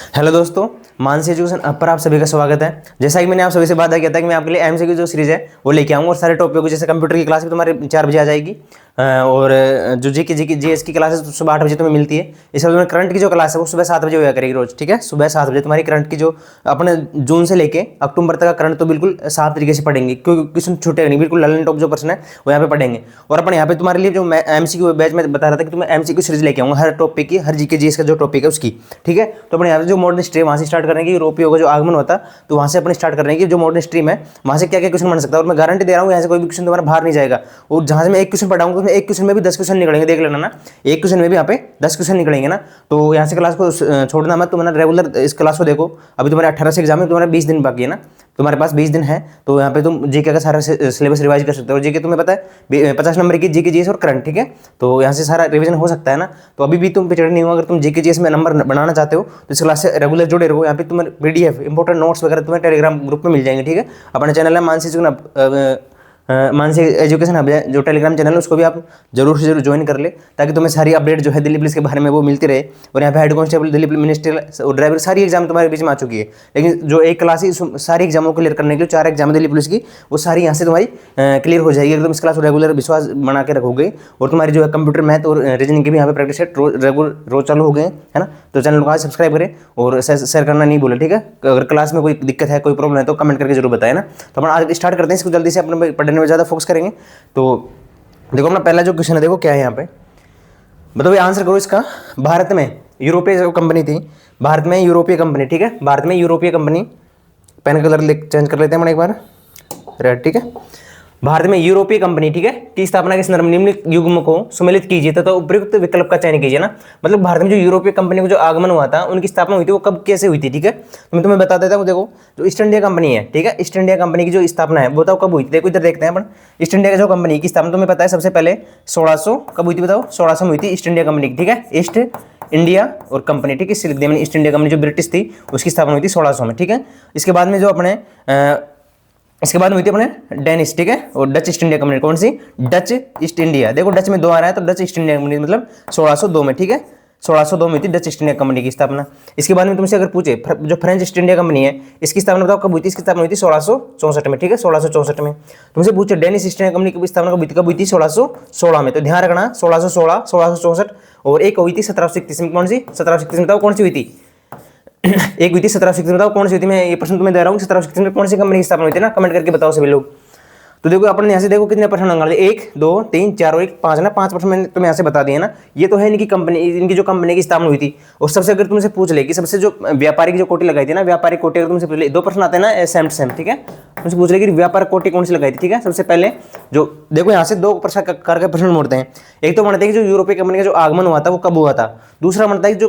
Hello दोस्तों, Mansi education app पर आप सभी का स्वागत है। जैसा कि मैंने आप सभी से वादा किया था कि मैं आपके लिए एमसीक्यू जो सीरीज है वो लेके आऊंगा और सारे टॉपिक को, जैसे कंप्यूटर की क्लास भी तुम्हारे 4 बजे आ जाएगी और जो जीके जीएस की क्लास है सुबह 8 बजे तुम्हें मिलती है। इस समय करंट की जो क्लास है वो सुबह 7 बजे होया करेगी रोज, ठीक है। सुबह 7 बजे तुम्हारी करंट की जो अपने जून से लेके अक्टूबर तक का करंट तो बिल्कुल साफ तरीके से पढ़ेंगे, क्योंकि क्वेश्चन छूटेगा नहीं, बिल्कुल ललन टॉप जो पर्सन है वो यहाँ पे पढ़ेंगे। और अपन यहाँ पे तुम्हारे लिए जो मैं एमसीक्यू बैच में बता रहा था कि तुम्हें एमसीक्यू सीरीज लेके आऊंगा हर टॉपिक की, हर जीके जीएस का जो टॉपिक है उसकी, ठीक है। तो अपन यहाँ पे जो मॉडर्न हिस्ट्री वहाँ से स्टार्ट करने की, यूरोपीय का जो आगमन होता तो वहाँ से अपन स्टार्ट करने की, जो मॉडर्न स्ट्रीम है वहाँ से क्या क्या क्वेश्चन बन सकता है। और मैं गारंटी दे रहा हूँ यहाँ से कोई भी क्वेश्चन तुम्हारा बाहर नहीं जाएगा। और जहाँ से मैं एक क्वेश्चन पढ़ाऊंगा उसमें एक क्वेश्चन में भी 10 क्वेश्चन निकलेंगे, देख लेना ना। एक क्वेश्चन में भी यहाँ पे 10 क्वेश्चन निकलेंगे ना। तो यहाँ से क्लास को छोड़ना मत, तुम्हारा रेगुलर इस क्लास को देखो। अभी तुम्हारे 18 से एग्जाम है, तुम्हारा 20 दिन बाकी है ना, तुम्हारे पास 20 दिन है। तो यहाँ पे तुम जीके का सारा सिलेबस रिवाइज कर सकते हो। जीके तुम्हें पता है 50 नंबर की जीके जीएस और करंट, ठीक है। तो यहाँ से सारा रिवीजन हो सकता है ना। तो अभी भी तुम पिछड़े नहीं हो, अगर तुम जीके जीएस में नंबर बनाना चाहते हो तो इस क्लास से रेगुलर जुड़े रहो। यहाँ पे तुम्हें पीडीएफ इंपॉर्टेंट नोट्स वगैरह तुम्हें टेलीग्राम ग्रुप में मिल जाएंगे, ठीक है। अपने चैनल है मानसी एजुकेशन हब है, जो टेलीग्राम चैनल है उसको भी आप जरूर से जरूर ज्वाइन कर ले, ताकि तुम्हें सारी अपडेट जो है दिल्ली पुलिस के बारे में वो मिलती रहे। और यहाँ पे हेड कांस्टेबल, दिल्ली मिनिस्ट्रियल और ड्राइवर सारी एग्जाम तुम्हारे बीच में आ चुकी है। लेकिन जो एक क्लास ही सारी एग्जामों को क्लियर करने के लिए 4 एग्जाम दिल्ली पुलिस की, वो सारी यहाँ से तुम्हारी क्लियर हो जाएगी अगर तुम इस क्लास को रेगुलर विश्वास बना के रखोगे। और तुम्हारी जो है कंप्यूटर मैथ और रीजनिंग की भी यहाँ पे प्रैक्टिस रेगुलर रोज चालू हो गए, है ना। तो चैनल को आज सब्सक्राइब करें और शेयर करना नहीं भूलें, ठीक है। अगर क्लास में कोई दिक्कत है, कोई प्रॉब्लम है तो कमेंट करके जरूर बताएं ना। तो अपन आज स्टार्ट करते हैं इसको, जल्दी से अपने पढ़ने में ज़्यादा फोकस करेंगे। तो देखो अपना पहला जो क्वेश्चन है, देखो क्या है यहाँ पे, बताओ ये आंसर करो इसका। भारत में यूरोपीय जो कंपनी थी, भारत में यूरोपीय कंपनी, ठीक है, भारत में यूरोपीय कंपनी, पेन कलर चेंज कर लेते हैं एक बार, रेड, ठीक है। भारत में यूरोपीय कंपनी, ठीक है, की स्थापना किस निम्नलिखित युग्म को सम्मिलित कीजिए तथा उपयुक्त विकल्प का चयन कीजिए ना। मतलब भारत में जो यूरोपीय कंपनी को जो आगमन हुआ था, उनकी स्थापना हुई थी, वो कब कैसे हुई थी, ठीक है। तो मैं तुम्हें बता देता हूँ। देखो जो ईस्ट इंडिया कंपनी है, ठीक है, ईस्ट इंडिया कंपनी की जो स्थापना है वो बताओ कब हुई थी। देखो इधर देखते हैं अपन, ईस्ट इंडिया जो कंपनी की स्थापना तुम्हें पता है सबसे पहले 1600 कब हुई थी, बताओ 1600 में हुई थी ईस्ट इंडिया कंपनी की, ठीक है। ईस्ट इंडिया और कंपनी, ठीक है, इससे लिख दिया मैंने, ईस्ट इंडिया कंपनी जो ब्रिटिश थी उसकी स्थापना हुई थी 1600 में, ठीक है। इसके बाद में जो अपने इसके बाद में हुई थी अपने डेनिश, ठीक है, और डच ईस्ट इंडिया कंपनी, कौन सी, डच ईस्ट इंडिया। देखो डच में 2 आ रहा है तो डच ईस्ट इंडिया कंपनी मतलब 1602 में, ठीक है, 1602 में हुई थी डच ईस्ट इंडिया कंपनी की स्थापना। इसके बाद में तुमसे अगर पूछे जो फ्रेंच ईस्ट इंडिया कंपनी है, इसकी स्थापना बताओ कब हुई थी। इसकी स्थापना हुई थी 1664 में, ठीक है, 1664 में। तुमसे पूछे डेनिश ईस्ट इंडिया कंपनी की स्थापना कब हुई थी 1616 में। तो ध्यान रखना 1616, 1664 और एक हुई थी 1731 में, कौन सी, 1731 में बताओ कौन सी हुई थी। एक हुई थी 1731 में, बताओ कौन सी हुई थी। मैं ये प्रश्न तुम्हें दे रहा हूँ, 1731 में कौन सी कंपनी की स्थापना हुई थी ना, कमेंट करके बताओ सभी लोग। तो देखो अपन यहाँ से देखो कितने प्रश्न निकाले, 1 2 3 4 और 1 5 ना, 5 प्रश्न मैंने तुम्हें यहाँ से बता दिए ना। ये तो है इनकी कंपनी, इनकी जो कंपनी की स्थापना हुई थी। और सबसे अगर तुमसे पूछ ले कि सबसे जो व्यापारिक जो कोटि लगाई थी ना, व्यापारिक कोटि अगर तुमसे पूछ ले, 2 प्रश्न आते हैं ना सेम टू सेम, ठीक है। तुमसे पूछ ले कि व्यापारिक कोटि कौन सी लगाई थी, ठीक है। सबसे पहले जो देखो यहाँ से 2 प्रकार के प्रश्न मोड़ते हैं। एक तो बनता है कि जो यूरोपीय कंपनी का जो आगमन हुआ था वो कब हुआ था। दूसरा बनता है कि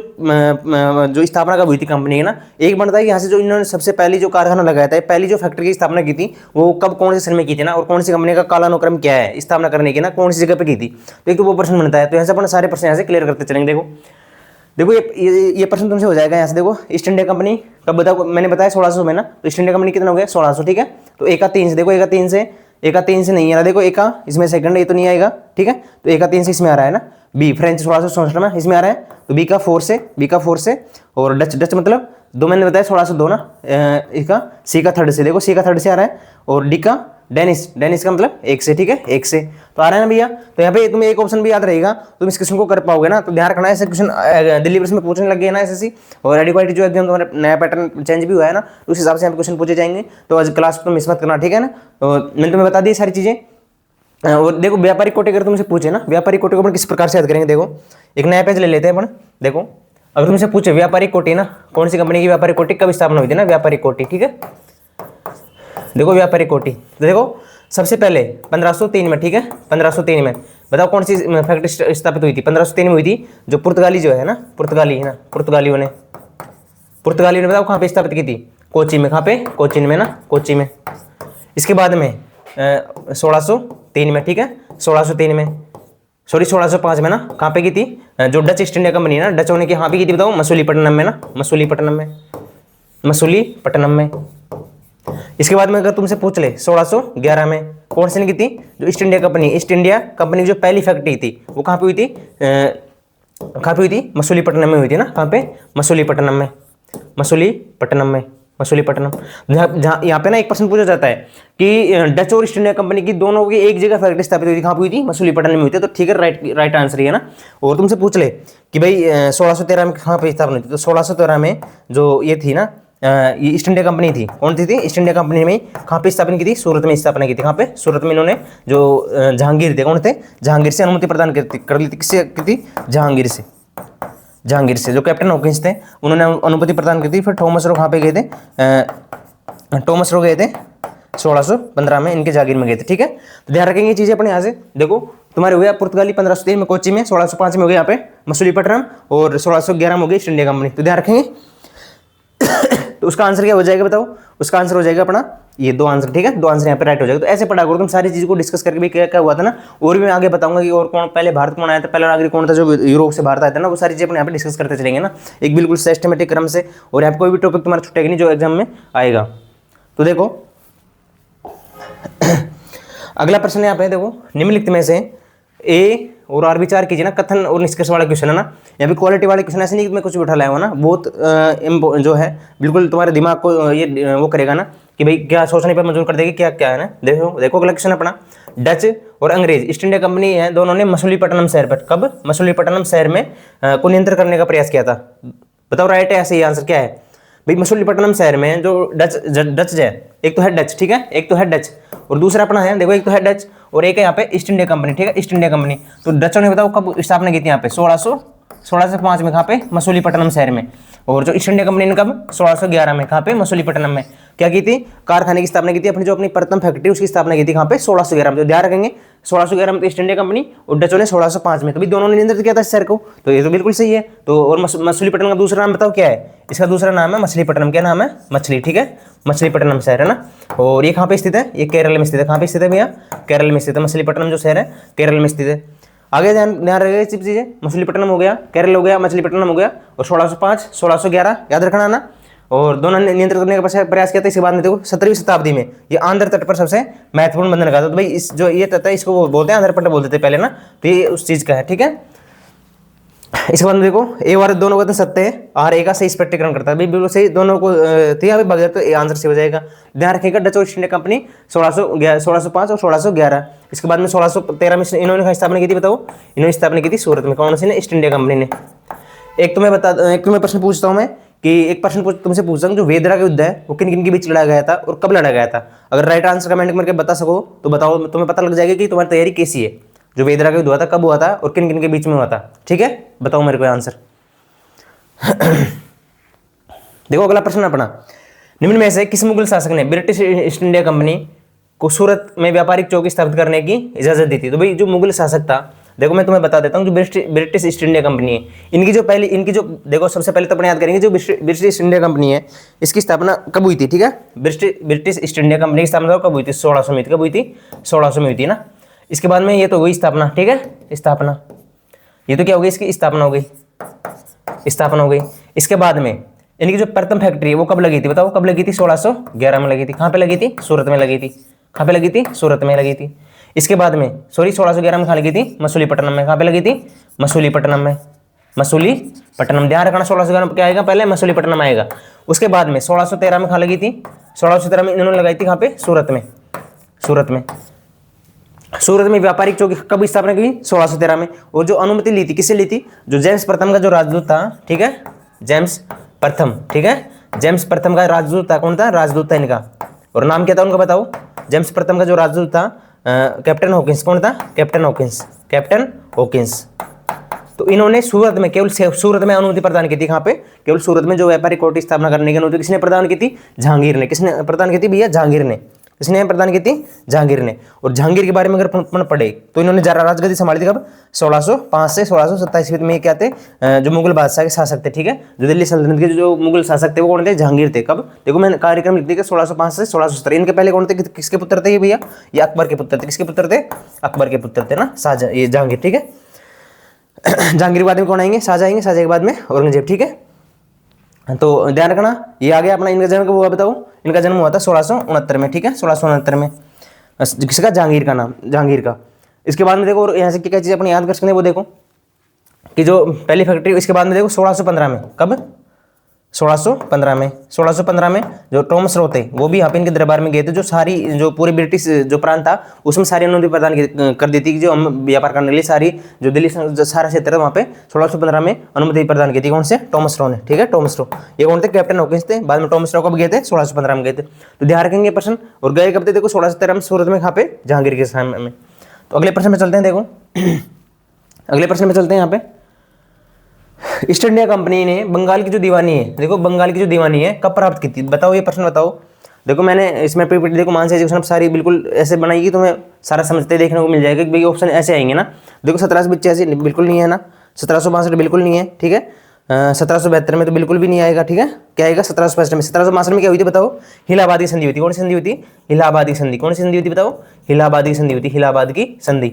जो स्थापना कब हुई थी कंपनी की ना। एक बनता है कि यहाँ से जो इन्होंने सबसे पहली जो कारखाना लगाया था, पहली जो फैक्ट्री की स्थापना की थी वो कब, कौन से सन में की थी ना, और कौन सी कंपनी का कालानुक्रम क्या है स्थापना करने की ना, कौन सी जगह पे की थी। तो एक तो वो प्रश्न बनता है। तो यहाँ से अपन सारे प्रश्न यहाँ से क्लियर करते चलेंगे। देखो ये प्रश्न तुमसे हो जाएगा यहाँ से। देखो ईस्ट इंडिया कंपनी कब बताओ, मैंने बताया 1600 में ना। तो ईस्ट इंडिया कंपनी कितना हो गया 1600, ठीक है। तो 1 का 3 से देखो, 1 का 3 से नहीं आ रहा, देखो 1 का इसमें सेकंड ये तो नहीं आएगा, ठीक है। तो 1 का 3 से इसमें आ रहा है ना, बी फ्रेंच 1664 में इसमें आ रहा है। तो बी का 4 से और डच मतलब 2 मैंने बताया 1602 ना, इसका सी का 3rd से, देखो सी का 3rd से आ रहा है। और डी का डेनिस का मतलब 1 से, ठीक है, 1 से तो आ रहा है ना भैया। तो यहाँ पे तुम्हें एक ऑप्शन भी याद रहेगा, तुम इस क्वेश्चन को कर पाओगे ना। तो ध्यान रखना, ऐसे क्वेश्चन दिल्ली पुलिस में पूछने लग गए ना एसएससी और एडीक्वालिटी जो एग्जाम तुम्हारा नया पैटर्न चेंज भी हुआ है ना, तो उस हिसाब से यहाँ पे क्वेश्चन पूछे जाएंगे। तो आज क्लास तुम मिस मत करना, ठीक है ना। तो मैंने तुम्हें बता दी सारी चीजें। और देखो व्यापारिक कोटि अगर तुमसे पूछे ना, व्यापारिक कोटि को अपन किस प्रकार से याद करेंगे। देखो एक नया पेज ले लेते हैं अपन। देखो अगर तुमसे पूछे व्यापारिक कोटि ना, कौन सी कंपनी की व्यापारिक कोटि कब स्थापना हुई थी ना, व्यापारिक कोटि, ठीक है। देखो व्यापारिक कोटि, देखो सबसे पहले 1503 में, ठीक है, 1503 में बताओ कौन सी फैक्ट्री स्थापित हुई थी। 1503 में हुई थी जो पुर्तगाली जो है ना, पुर्तगाली है ना, पुर्तगालियों ने बताओ कहाँ पे स्थापित की थी, कोची में। कहाँ पे, कोचिन में ना, कोची में। इसके बाद में 1603 में, ठीक है, 1603 में, सॉरी 1605 में ना, कहाँ पे की थी, जो डच ईस्ट इंडिया कंपनी है ना, डचों ने की कहाँ पे की थी बताओ, मसूलीपट्टनम में ना, मसूलीपट्टनम में। इसके बाद में अगर तुमसे पूछ ले 1611 में कौन सी की थी, जो ईस्ट इंडिया कंपनी की जो पहली फैक्ट्री थी वो कहाँ पे हुई थी, मसूलीपट्टनम में हुई थी ना, कहाँ पे, मसूलीपट्टनम में। मसूलीपट्टनम में, मसूलीपट्टनम। जहाँ यहाँ पे ना एक प्रश्न पूछा जाता है कि डच और ईस्ट इंडिया कंपनी की दोनों की एक जगह फैक्ट्री स्थापित हुई थी, कहाँ पे हुई थी? मसूलीपट्टनम में हुई थी। तो ठीक है, राइट आंसर ही है ना। और तुमसे पूछ ले कि भाई 1613 में कहाँ पे स्थापना हुई थी? तो 1613 में जो ये थी ना, ये ईस्ट इंडिया कंपनी थी। कौन सी थी? ईस्ट इंडिया कंपनी में कहाँ पे स्थापना की थी? सूरत में स्थापना की थी। कहाँ पे? सूरत में। इन्होंने जो जहांगीर थे, कौन थे? जहांगीर से अनुमति प्रदान कर ली थी। किससे की थी? जहांगीर से। जहांगीर से जो कैप्टन हॉकिंस थे उन्होंने अनुमति प्रदान की थी। फिर थॉमस रो कहाँ पे गए थे? थॉमस रो गए थे 1615 में, इनके जागीर में गए थे। ठीक है, तो ध्यान रखेंगे चीजें अपने यहाँ से। देखो तुम्हारे हो गया पुर्तगाली 1503 में कोच्चि में, 1605 में हो गया यहाँ पे मसूलीपट्टनम, और 1611 में हो गई ईस्ट इंडिया कंपनी। तो ध्यान रखेंगे। तो उसका आंसर क्या हो जाएगा बताओ? उसका आंसर हो जाएगा अपना ये दो आंसर। ठीक है, दो आंसर यहाँ पे राइट हो जाएगा। तो ऐसे पढ़ा करो तुम सारी चीज़ को डिस्कस करके भी क्या क्या हुआ था ना। और भी मैं आगे बताऊंगा कि और कौन पहले भारत कौन आया था, पहला नागरिक कौन था जो यूरोप से भारत आया था ना, वो सारी चीज़ें अपने यहाँ पे डिस्कस करते चलेंगे ना, एक बिल्कुल सिस्टमेटिक क्रम से। और यहाँ पे कोई भी टॉपिक तुम्हारा छूटेगा नहीं जो एग्जाम में आएगा। तो देखो अगला प्रश्न यहाँ पे देखो, निम्नलिखित में से ए और आर विचार कीजिए ना, कथन और निष्कर्ष वाला क्वेश्चन है ना। यहाँ पे क्वालिटी वाले क्वेश्चन ऐसे नहीं कि मैं कुछ भी उठा लाया हूँ ना, बहुत जो है बिल्कुल तुम्हारे दिमाग को ये वो करेगा ना कि भाई क्या सोचने पर मजबूर कर देगी क्या क्या है ना। देखो देखो अगला क्वेश्चन अपना, डच और अंग्रेज ईस्ट इंडिया कंपनी है, दोनों ने मसूलीपट्टनम शहर पर कब मसूलीपट्टनम शहर में को नियंत्रण करने का प्रयास किया था? बताओ राइट है ऐसे ही आंसर क्या है भाई? मसूलीपट्टनम शहर में जो डच है, एक तो है डच, ठीक है, एक तो है डच और दूसरा अपना है, देखो एक तो है डच और एक है यहाँ पे ईस्ट इंडिया कंपनी। ठीक है, ईस्ट इंडिया कंपनी। तो डचों ने बताओ कब स्थापना की थी यहाँ पे? 1605 में, कहाँ पे? मसूलीपट्टनम शहर में। और जो ईस्ट इंडिया कंपनी ने कब? 1611 में, कहाँ पे? मसूलीपट्टनम में। क्या की थी? कारखाने की स्थापना की थी, अपनी जो अपनी प्रथम फैक्ट्री उसकी स्थापना की थी। कहाँ पे? 1611 में। तो ध्यान रखेंगे 1611 में तो ईस्ट इंडिया कंपनी और डचों ने 1605 में, तो भी दोनों ने नियंत्रित किया था इस शहर को। तो ये तो बिल्कुल सही है। तो और मसूलीपट्टनम का दूसरा नाम बताओ क्या है? इसका दूसरा नाम है मछलीपट्टनम। क्या नाम है? मछली। ठीक है, मछलीपट्टनम शहर है ना। और ये कहाँ पे स्थित है? ये केरल में स्थित है। कहाँ पे स्थित है भैया? केरल में स्थित है। मछलीपट्टनम जो शहर है केरल में स्थित है। आगे ध्यान रखेगा ये चीजें, मछलीपट्टनम हो गया, केरल हो गया, मछलीपट्टनम हो गया, और 1605 1611 याद रखना ना। और दोनों ने नियंत्रित करने का प्रयास किया था। इसके बाद में देखो 17वीं शताब्दी में ये आंध्र तट पर सबसे महत्वपूर्ण बंधन का था। तो भाई इस जो ये तट है इसको वो बोलते हैं आंध्र तट बोलते थे पहले ना, तो ये उस चीज का है। ठीक है, इसके बाद में देखो ए और दोनों का सत्य है, आर ए का सही स्पष्टीकरण करता है। भाई बिल्कुल सही दोनों को तो बगैर तो ए आंसर से हो जाएगा। ध्यान रखिएगा डच और ईस्ट इंडिया कंपनी 1605 और 1611। इसके बाद में 1613 में इन्होंने स्थापना की थी, बताओ? इन्होंने स्थापना की थी सूरत में। कौन सी ने? ईस्ट इंडिया कंपनी ने। एक तो मैं प्रश्न पूछता हूँ मैं कि एक प्रश्न तुमसे पूछता हूँ, जो वेदरा का युद्ध है वो किन किन के बीच लड़ा गया था और कब लड़ा गया था? अगर राइट आंसर कमेंट करके बता सको तो बताओ, तुम्हें पता लग जाएगा कि तुम्हारी तैयारी कैसी है। जो वेदरा का युद्ध हुआ था कब हुआ था और किन किन के बीच में हुआ था? ठीक है, बताओ मेरे को आंसर। देखो अगला प्रश्न अपना, निम्न में से किस मुगल शासक ने ब्रिटिश ईस्ट इंडिया कंपनी को सूरत में व्यापारिक चौकी स्थापित करने की इजाजत दी थी? तो भाई जो मुगल शासक था, देखो मैं तुम्हें बता देता हूँ, जो ब्रिटिश ईस्ट इंडिया कंपनी है इनकी जो देखो सबसे पहले तो अपने याद करेंगे, जो ब्रिटिश ईस्ट इंडिया कंपनी है इसकी स्थापना कब हुई थी? ठीक है, ब्रिटिश ईस्ट इंडिया कंपनी की स्थापना कब हुई थी? 1600 में। कब हुई थी? 1600 में हुई थी ना। इसके बाद में ये तो हुई स्थापना। ठीक है, स्थापना, ये तो क्या हो गई? इसकी स्थापना हो गई, स्थापना हो गई। इसके बाद में इनकी जो प्रथम फैक्ट्री है वो कब लगी थी? बताओ कब लगी थी? 1611 में लगी थी। कहाँ पे लगी थी? सूरत में लगी थी। कहाँ पे लगी थी? सूरत में लगी थी। इसके बाद में 1611 में कहाँ लगी थी? मसूलीपट्टनम में। कहाँ पे लगी थी? मसूलीपट्टनम में। मसूलीपट्टनम, ध्यान रखना 1611 क्या आएगा? पहले मसूलीपट्टनम आएगा। उसके बाद में 1613 में कहाँ लगी थी? 1613 में इन्होंने लगाई थी कहाँ पे? सूरत में। सूरत में, सूरत में व्यापारिक चौकी कब स्थापना की? 1613 में। और जो अनुमति ली थी किससे ली थी? जो जेम्स प्रथम का जो राजदूत था, ठीक है, जेम्स प्रथम, ठीक है, जेम्स प्रथम का राजदूत था। कौन था? राजदूत था इनका, और नाम क्या था उनका बताओ? जेम्स प्रथम का जो राजदूत था कैप्टन हॉकिंस। कौन था? Captain Hawkins, captain Hawkins. तो इन्होंने सूरत में, केवल सूरत में अनुमति प्रदान की थी। कहाँ पे? केवल सूरत में जो व्यापारिक कोर्ट की स्थापना करने की अनुमति किसने प्रदान की थी? जहांगीर ने। किसने प्रदान की थी भैया? जहांगीर ने। किसने प्रदान की थी? जहांगीर ने। और जहांगीर के बारे में अगर पढ़े तो इन्होंने जरा राजगद्दी संभाली थी कब? 1605 से 1627 में। क्या थे? जो मुगल बादशाह के शासक थे, ठीक है, जो दिल्ली सल्तनत के जो मुगल शासक थे वो कौन थे? जहांगीर थे। कब? देखो मैंने कार्यक्रम लिख दिया 1605 से 1617। इनके पहले कौन थे? किसके पुत्र थे ये भैया? ये अकबर के पुत्र थे। किसके पुत्र थे? अकबर के पुत्र थे ना, शाहजहां, ये जहांगीर। ठीक है, जहांगीर के बाद में कौन आएंगे? शाहजहां आएंगे। शाहजहां के बाद में औरंगजेब। ठीक है, तो ध्यान रखना ये आ गया अपना। इनका जन्म कब हुआ बताओ? इनका जन्म हुआ था 1669 में। ठीक है, 1669 में। किसका? जहांगीर का नाम, जहांगीर का। इसके बाद में देखो और यहाँ से क्या चीज़ अपने याद कर सकते हैं वो देखो कि जो पहली फैक्ट्री, इसके बाद में देखो 1615 में। कब? 1615 में 1615 में जो टॉमस रो थे वो भी यहाँ पे इनके दरबार में गए थे, जो सारी जो पूरे ब्रिटिश जो प्रांत था उसमें सारी अनुमति प्रदान कर दी थी कि जो हम व्यापार करने के लिए सारी जो दिल्ली जो सारा क्षेत्र है वहाँ पे 1615 में अनुमति प्रदान की थी। कौन से? टॉमस रो ने। ठीक है, टॉमस रो। ये कौन थे? कैप्टन हॉकिंस थे। बाद में टॉमस रो कब गए थे? 1615 में गए थे। तो ध्यान रखेंगे प्रश्न। और गए कब थे? देखो 1617 में सूरत में, कहाँ पे? जहांगीर के समय में। तो अगले प्रश्न में चलते हैं। देखो अगले प्रश्न में चलते हैं। यहाँ पे ईस्ट इंडिया कंपनी ने बंगाल की जो दीवानी है, देखो बंगाल की जो दीवानी है कब प्राप्त की थी? बताओ, ये प्रश्न बताओ। देखो मैंने इसमें पीपीटी देखो मान से एजुकेशन सारी बिल्कुल ऐसे बनाई कि तुम्हें सारा समझते देखने को मिल जाएगा कि भाई ऑप्शन ऐसे आएंगे ना। देखो 1785 बिल्कुल नहीं है ना, 1762 बिल्कुल नहीं है, ठीक है, 1772 में तो बिल्कुल भी नहीं आएगा, ठीक है। क्या आएगा? 1765 में। 1762 में क्या हुई थी बताओ? इलाहाबाद की संधि हुई थी। कौन सी संधि हुई थी? इलाहाबाद की संधि। कौन सी संधि हुई थी बताओ? इलाहाबाद की संधि हुई थी। इलाहाबाद की संधि,